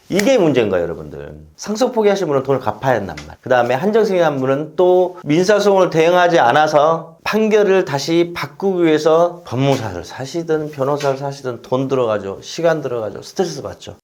이게 문제인 거예요, 여러분들. 상속 포기하신 분은 돈을 갚아야 한단 말. 그 다음에 한정승인한 분은 또 민사소송을 대응하지 않아서 판결을 다시 바꾸기 위해서 법무사를 사시든 변호사를 사시든 돈 들어가죠. 시간 들어가죠. 스트레스 받죠.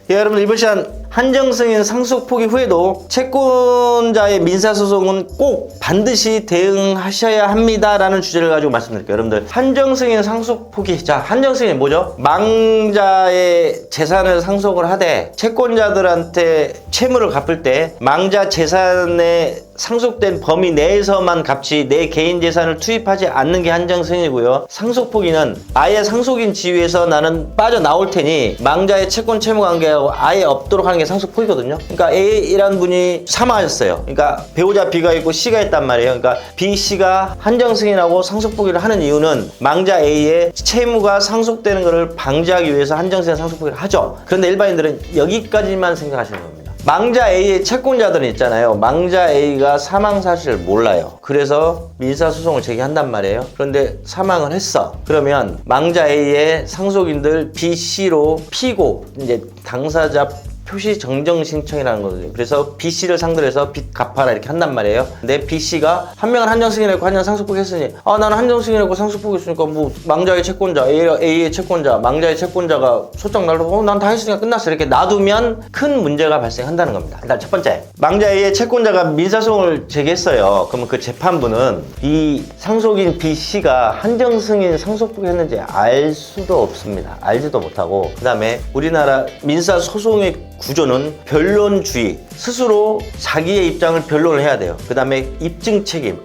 예, 여러분 이번 시간 한정승인 상속 포기 후에도 채권자의 민사소송은 꼭 반드시 대응하셔야 합니다 라는 주제를 가지고 말씀드릴게요. 여러분들 한정승인 상속 포기, 자 한정승인이 뭐죠? 망자의 재산을 상속을 하되 채권자들한테 채무를 갚을 때 망자 재산에 상속된 범위 내에서만 갚지 내 개인 재산을 투입하지 않는 게 한정승인이고요. 상속 포기는 아예 상속인 지위에서 나는 빠져나올 테니 망자의 채권 채무 관계하고 아예 없도록 하는 게 상속 포기거든요. 그러니까 A라는 분이 사망하셨어요. 그러니까 배우자 B가 있고 C가 있단 말이에요. 그러니까 B, C가 한정승인하고 상속 포기를 하는 이유는 망자 A의 채무가 상속되는 것을 방지하기 위해서 한정승인 상속 포기를 하죠. 그런데 일반인들은 여기까지만 생각하시는 겁니다. 망자 A의 채권자들은 있잖아요. 망자 A가 사망 사실을 몰라요. 그래서 민사소송을 제기한단 말이에요. 그런데 사망을 했어. 그러면 망자 A의 상속인들 B, C로 피고 이제 당사자 표시 정정 신청이라는 거거든요. 그래서 B, C를 상대로 해서 빚 갚아라 이렇게 한단 말이에요. 근데 B, C가 한 명은 한정승인했고 한 명은 상속포기 했으니 나는 한정승인했고 상속포기 했으니까 뭐 망자의 채권자, A의 채권자, 망자의 채권자가 소장 날로 난 다 했으니까 끝났어 이렇게 놔두면 큰 문제가 발생한다는 겁니다. 일단 첫 번째, 망자 A의 채권자가 민사소송을 제기했어요. 그러면 그 재판부는 이 상속인 B, C가 한정승인 상속포기 했는지 알 수도 없습니다. 알지도 못하고 그 다음에 우리나라 민사소송의 구조는 변론주의, 스스로 자기의 입장을 변론을 해야 돼요. 그 다음에 입증 책임,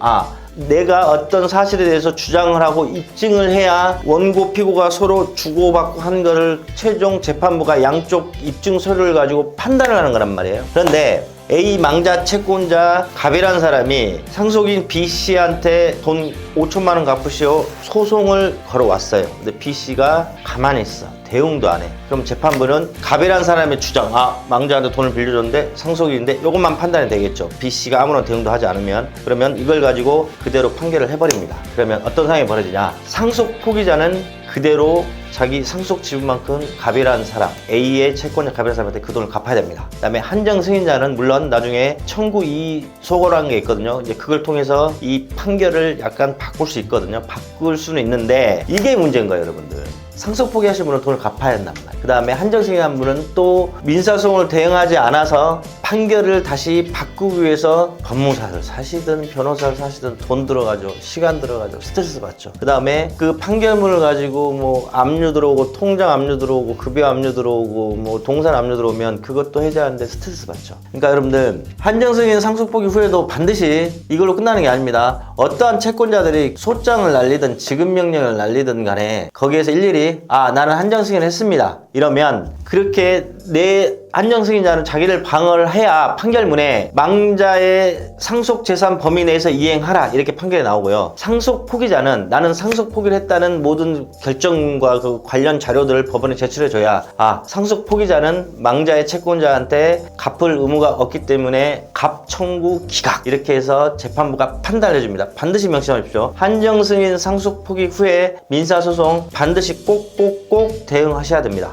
내가 어떤 사실에 대해서 주장을 하고 입증을 해야 원고 피고가 서로 주고받고 한 거를 최종 재판부가 양쪽 입증 서류를 가지고 판단을 하는 거란 말이에요. 그런데 A 망자 채권자 갑이라는 사람이 상속인 B 씨한테 돈 5천만 원 갚으시오 소송을 걸어왔어요. 근데 B 씨가 가만히 있어. 대응도 안 해. 그럼 재판부는 갑이라는 사람의 주장, 망자한테 돈을 빌려줬는데 상속인인데 이것만 판단이 되겠죠. B 씨가 아무런 대응도 하지 않으면. 그러면 이걸 가지고 그대로 판결을 해버립니다. 그러면 어떤 상황이 벌어지냐, 상속 포기자는 그대로 자기 상속 지분만큼 갑이라는 사람, A의 채권자 갑이라는 사람한테 그 돈을 갚아야 됩니다. 그 다음에 한정 승인자는 물론 나중에 청구 이의소거라는 게 있거든요. 이제 그걸 통해서 이 판결을 약간 바꿀 수 있거든요. 바꿀 수는 있는데 이게 문제인 거예요, 여러분들. 상속 포기하신 분은 돈을 갚아야 한단 말이에요. 그 다음에 한정승인한 분은 또 민사소송을 대응하지 않아서 판결을 다시 바꾸기 위해서 법무사를 사시든 변호사를 사시든 돈 들어가죠. 시간 들어가죠. 스트레스 받죠. 그 다음에 그 판결문을 가지고 뭐 압류 들어오고 통장 압류 들어오고 급여 압류 들어오고 뭐 동산 압류 들어오면 그것도 해제하는데 스트레스 받죠. 그러니까 여러분들 한정승인 상속 포기 후에도 반드시 이걸로 끝나는 게 아닙니다. 어떠한 채권자들이 소장을 날리든 지급명령을 날리든 간에 거기에서 일일이 나는 한정승인을 했습니다 이러면 그렇게 내 한정승인자는 자기를 방어를 해야 판결문에 망자의 상속 재산 범위 내에서 이행하라 이렇게 판결이 나오고요. 상속 포기자는 나는 상속 포기를 했다는 모든 결정과 그 관련 자료들을 법원에 제출해줘야 상속 포기자는 망자의 채권자한테 갚을 의무가 없기 때문에 갑 청구 기각 이렇게 해서 재판부가 판단해줍니다. 반드시 명심하십시오. 한정승인 상속 포기 후에 민사소송 반드시 꼭 대응하셔야 됩니다.